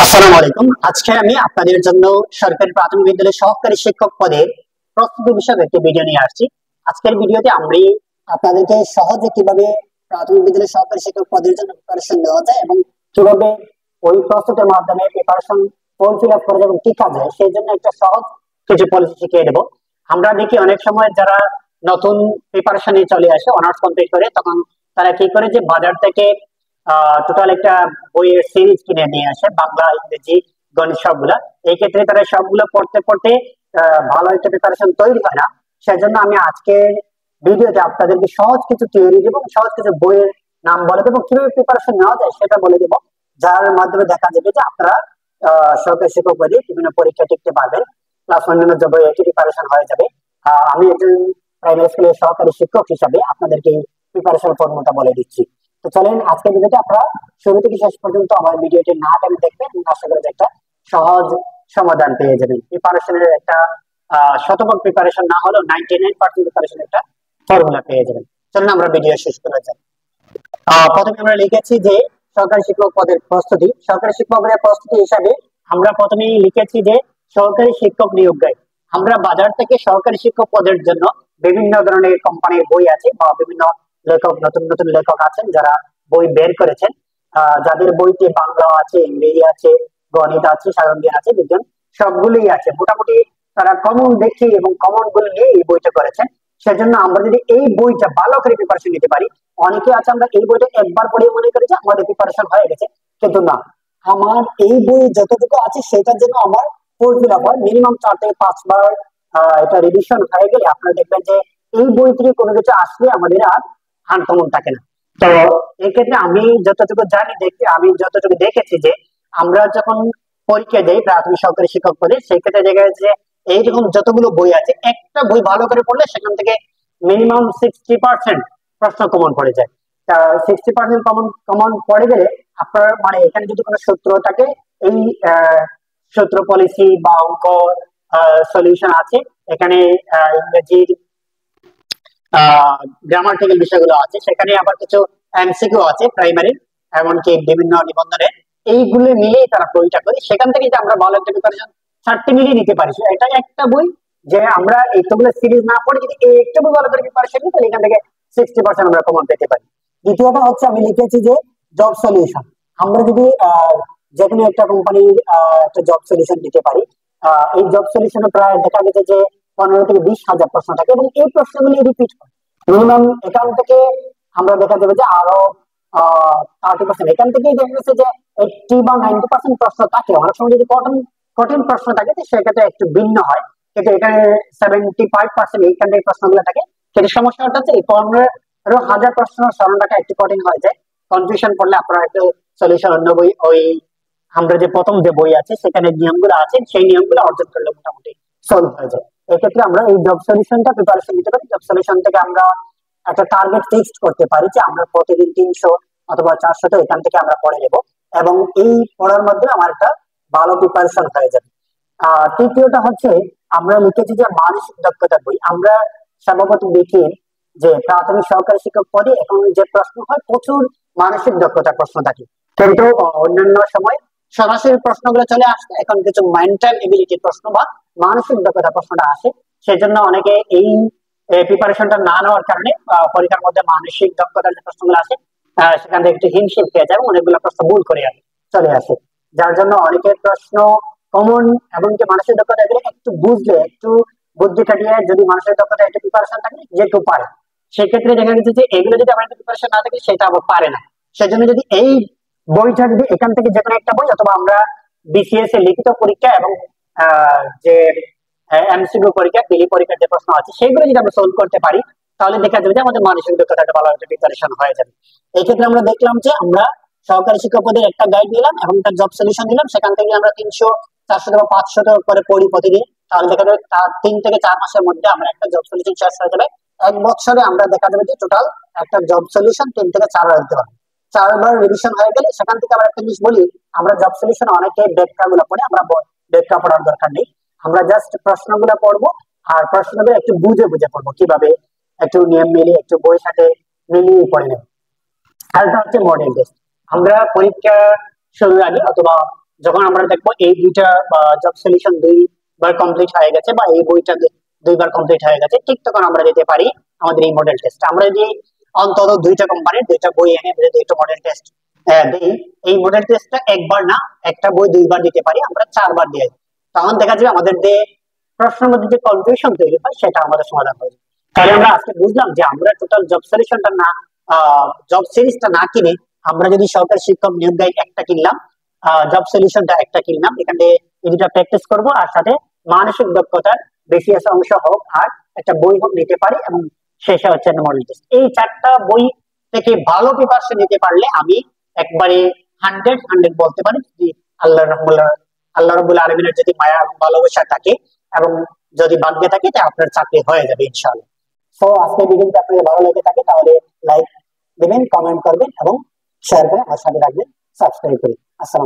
আসসালামু আলাইকুম। আজকে আমি আপনাদের জন্য সরকারি প্রাথমিক বিদ্যালয়ের সহকারী শিক্ষক পদের প্রস্তুতি বিষয়ক একটি ভিডিও নিয়ে আসছি। আজকের ভিডিওতে আমি আপনাদেরকে সহজে কিভাবে প্রাথমিক বিদ্যালয়ের সহকারী শিক্ষক পদের জন্য প্রিপারেশন নেওয়া যায় এবং কিভাবে ওই প্রস্তুতির মাধ্যমে প্রিপারেশন ফর্ম ফিল আপ করা যায় এবং কি কাজ হয় সেই জন্য একটা সহজ কিছু পলিসি শিখিয়ে দেবো। আমরা দেখি অনেক সময় যারা নতুন প্রিপারেশনে চলে আসে অনার্স কমপ্লিট করে, তখন তারা কি করে যে বাজার থেকে টোটাল একটা বইয়ের সিরিজ কিনে নিয়ে আসে, বাংলা ইংরেজি গণিত সবগুলা। এই ক্ষেত্রে তারা সবগুলো পড়তে পড়তে ভালো একটা প্রিপারেশন তৈরি হয় না। সেজন্য আমি আজকের ভিডিওতে আপনাদেরকে সহজ কিছু থিওরি দেবো, সহজ কিছু বইয়ের নাম বলে দেবো, কিভাবে প্রিপারেশন নেওয়া যায় সেটা বলে দেবো, যার মাধ্যমে দেখা যাবে যে আপনারা সরকারি শিক্ষক পদে বিভিন্ন পরীক্ষা টিকতে পারবেন, প্লাস অন্যান্য জবে একই প্রিপারেশন হয়ে যাবে। আমি একজন প্রাইমারি স্কুলের সহকারী শিক্ষক হিসাবে আপনাদেরকে প্রিপারেশন ফর্মুলাটা বলে দিচ্ছি। তো চলেন আজকের ভিডিওতে আপনারা শুরু থেকে শেষ পর্যন্ত আমার ভিডিওটি না টেনে দেখবেন এবং আশা করি যে একটা সহজ সমাধান পেয়ে যাবেন। প্রিপারেশনের একটা শতভাগ প্রিপারেশন না হলেও 99% প্রিপারেশন একটা ফর্মুলা পেয়ে যাবেন। চলুন আমরা ভিডিও শেষ করে যাই। প্রথমে আমরা লিখেছি যে সরকারি শিক্ষক পদের প্রস্তুতি। সরকারি শিক্ষক পদের প্রস্তুতি হিসাবে আমরা প্রথমেই লিখেছি যে সরকারি শিক্ষক নিয়োগ গাইড। আমরা বাজার থেকে সরকারি শিক্ষক পদের জন্য বিভিন্ন ধরনের কোম্পানির বই আছে বা বিভিন্ন লেখক, নতুন নতুন লেখক আছেন যারা বই বের করেছেন, যাদের বইতে বাংলা আছে, ইংরেজি আছে, গণিত আছে, সাধারণ জ্ঞান আছে, বিজ্ঞান সবগুলোই আছে। মোটামুটি তারা কমন দেখে এবং কমন গুলো নিয়ে এই বইটা করেছেন। সেজন্য আমরা যদি এই বইটা ভালো করে প্রিপারেশন নিতে পারি, অনেকে আছে আমরা এই বইটা একবার পড়ে মনে করি যে আমাদের প্রিপারেশন হয়ে গেছে, কিন্তু না। আমার এই বই যতটুকু আছে সেটার জন্য আমার ফর্ম ফিল আপ হয় মিনিমাম 4 থেকে 5 বার। এটা রিভিশন হয়ে গেলে আপনারা দেখবেন যে এই বই থেকে কোনো কিছু আসলে আমাদের আর আনকমন থাকে না। তো এক্ষেত্রে আমি যতটুকু জানি, আমি যতটুকু দেখেছি যে আমরা যখন পরীক্ষা দেই প্রাথমিক সরকারি শিক্ষক পদে, সেক্ষেত্রে দেখা যাচ্ছে যে এইরকম যতগুলো বই আছে একটা বই ভালো করে পড়লে সেখান থেকে মিনিমাম 60% প্রশ্ন কমন পড়ে যায়। 60% কমন কমন পড়ে গেলে আপনার মানে এখানে যদি কোনো সূত্র থাকে, এই সূত্র পলিসি বা অঙ্ক সলিউশন আছে এখানে, ইংরেজির গ্রামাটিক্যাল বিষয়গুলো আছে, সেখানে আবার কিছু এমসিকিউ আছে প্রাইমারি, এমনকি বিভিন্ন নিবন্ধনের, এইগুলো মিলিয়ে তারা বইটা করে। সেখান থেকে যে আমরা ভালো একটা প্রিপারেশন 30 মিলিয়ে নিতে পারি, এটা একটা বই যে আমরা এইগুলো সিরিজ না পড়ে যদি এই একটা বই ভালো করে প্রিপারেশন নিই তাহলে এখান থেকে 60% আমরা কমন পেতে পারি। দ্বিতীয়টা হচ্ছে আমি লিখেছি যে জব সলিউশন। আমরা যদি যেকোনো একটা কোম্পানির একটা জব সলিউশন দিতে পারি, এই জব সলিউশনে প্রায় দেখা গেছে যে 15 থেকে 20 হাজার প্রশ্ন থাকে এবং এই প্রশ্নগুলি রিপিট হয় মিনিমাম। এখান থেকে আমরা দেখা যাবে যে আরো 30%, এখান থেকেই দেখা গেছে যে 80 বা 90% প্রশ্ন থাকে। অনেক সময় যদি কঠিন কঠিন প্রশ্ন থাকে সেক্ষেত্রে একটু ভিন্ন হয়, কিন্তু এখানে 75% এইখান থেকে প্রশ্নগুলো থাকে। কিন্তু সমস্যাটা হচ্ছে এই 15,000 প্রশ্ন স্মরণ রাখা একটু কঠিন হয়ে যায়। কনফিউশন পড়লে আপনারা একটু সলিউশন অন্য বই, ওই আমরা যে প্রথম যে বই আছে সেখানে নিয়মগুলো আছে সেই নিয়মগুলো অর্জন করলে মোটামুটি সলভ হয়ে যায়। এক্ষেত্রে আমরা এই জব সলিউশনটা প্রিপারেশন নিতে পারি। জব সলিউশন থেকে আমরা একটা টার্গেট ফিক্সড করতে পারি যে আমরা প্রতিদিন 300 অথবা 400 এখান থেকে আমরা পড়ে নেব এবং এই পড়ার মধ্যে আমার একটা ভালো প্রিপারেশন হয়ে যাবে। তৃতীয়টা হচ্ছে আমরা লিখেছি যে মানসিক দক্ষতার বই। আমরা স্বভাবত দেখি যে প্রাথমিক সহকারী শিক্ষক পদে এখন যে প্রশ্ন হয় প্রচুর মানসিক দক্ষতার প্রশ্ন থাকে, কিন্তু অন্যান্য সময় সরাসরি প্রশ্নগুলো চলে আসছে, এখন কিছু মেন্টাল এবিলিটির প্রশ্ন বা মানসিক দক্ষতা প্রশ্নটা আসে। সেজন্য অনেকে এই প্রিপারেশনটা না নেওয়ার কারণে পরীক্ষার মধ্যে মানসিক দক্ষতার যে প্রশ্নগুলো আসে সেখান থেকে একটু হিমশিম খেয়ে যায় এবং অনেকগুলো প্রশ্ন ভুল করে চলে আসে, যার জন্য অনেকের প্রশ্ন কমন এবং যে মানসিক দক্ষতা এগুলো একটু বুঝলে, একটু বুদ্ধি খাটিয়ে যদি মানসিক দক্ষতা একটু প্রিপারেশন থাকে যে কেউ পারে। সেক্ষেত্রে দেখা গেছে যে এগুলো যদি আমার প্রিপারেশন না থাকে সেটা আবার পারে না। সেজন্য যদি এই বইটা যদি এখান থেকে যে কোনো একটা বই অথবা আমরা বিসিএস এর লিখিত পরীক্ষা এবং যে এমসিকিউ পরীক্ষা, পিলি পরীক্ষার যে প্রশ্ন আছে সেগুলো যদি আমরা সলভ করতে পারি তাহলে দেখা যাবে যে আমাদের মানসিক দক্ষতা একটা ভালো একটা প্রিপারেশন হয়ে যাবে। এই ক্ষেত্রে আমরা দেখলাম যে আমরা সহকারী শিক্ষক পদের একটা গাইড নিলাম এবং একটা জব সলিউশন দিলাম, সেখান থেকে আমরা 300, 400 বা 500 করে পড়ি প্রতিদিন, তাহলে দেখা যাবে 3 থেকে 4 মাসের মধ্যে আমরা একটা জব সলিউশন শেষ হয়ে যাবে। 1 বছরে আমরা দেখা যাবে যে টোটাল একটা জব সলিউশন 3 থেকে 4 বার দিতে পারবো। 4 বার রিভিশন হয়ে গেলে সেখান থেকে আবার একটা জিনিস বলি, আমরা জব সলিউশন অনেকে ব্যাখ্যা গুলো পড়ে, আমরা ব্যাখ্যা পড়ার দরকার নেই। আমরা জাস্ট প্রশ্নগুলো পড়বো আর প্রশ্নগুলো একটু বুঝে বুঝে পড়বো, কিভাবে একটু নিয়ম মিলিয়ে একটু বইয়ের সাথে মিলিয়ে পড়ে নেব। আরেকটা হচ্ছে মডেল টেস্ট। আমরা পরীক্ষা শুরুর আগে অথবা যখন আমরা দেখবো এই দুইটা জব সলিউশন দুইবার কমপ্লিট হয়ে গেছে বা এই বইটা দুইবার কমপ্লিট হয়ে গেছে, ঠিক তখন আমরা দিতে পারি আমাদের এই মডেল টেস্ট। আমরা যদি অন্তত দুইটা কোম্পানির দুইটা বই এনে যদি একটা মডেল টেস্ট দিই, এই মডেল টেস্টটা একবার না, একটা বই দুইবার দিতে পারি, আমরা 4বার দিয়ে, তখন দেখা যাবে আমাদের যে প্রশ্নের মধ্যে যে কনফিউশন তৈরি হয় সেটা আমাদের সমাধান হয়ে যাবে। তাহলে আমরা আজকে বুঝলাম যে আমরা টোটাল জব সলিউশনটা না, জব সিরিজটা না কিনে আমরা যদি সরকারি শিক্ষক নিয়োগ গাইড একটা কিনলাম, জব সলিউশনটা একটা কিনলাম, এখানে এই দুটা প্র্যাকটিস করবো, আর সাথে মানসিক দক্ষতার বেশি অংশ হোক আর একটা বই হোক নিতে পারি, এবং শেষে হচ্ছে মডেল টেস্ট। এই 4টা বই থেকে ভালো প্রিপারেশন নিতে পারলে আমি একবারে 100 বলতে পারি, যদি আল্লাহ রাব্বুল আলামিনের যদি মায়া এবং ভালোবাসা থাকে এবং যদি ভাগ্যে থাকে, তাহলে আপনার চাকরি হয়ে যাবে ইনশাআল্লাহ। সো আজকে ভিডিওটি আপনাদের ভালো লেগে থাকে তাহলে লাইক দিবেন, কমেন্ট করবেন এবং শেয়ার করে আমার সাথে রাখবেন, সাবস্ক্রাইব করে। আসসালাম।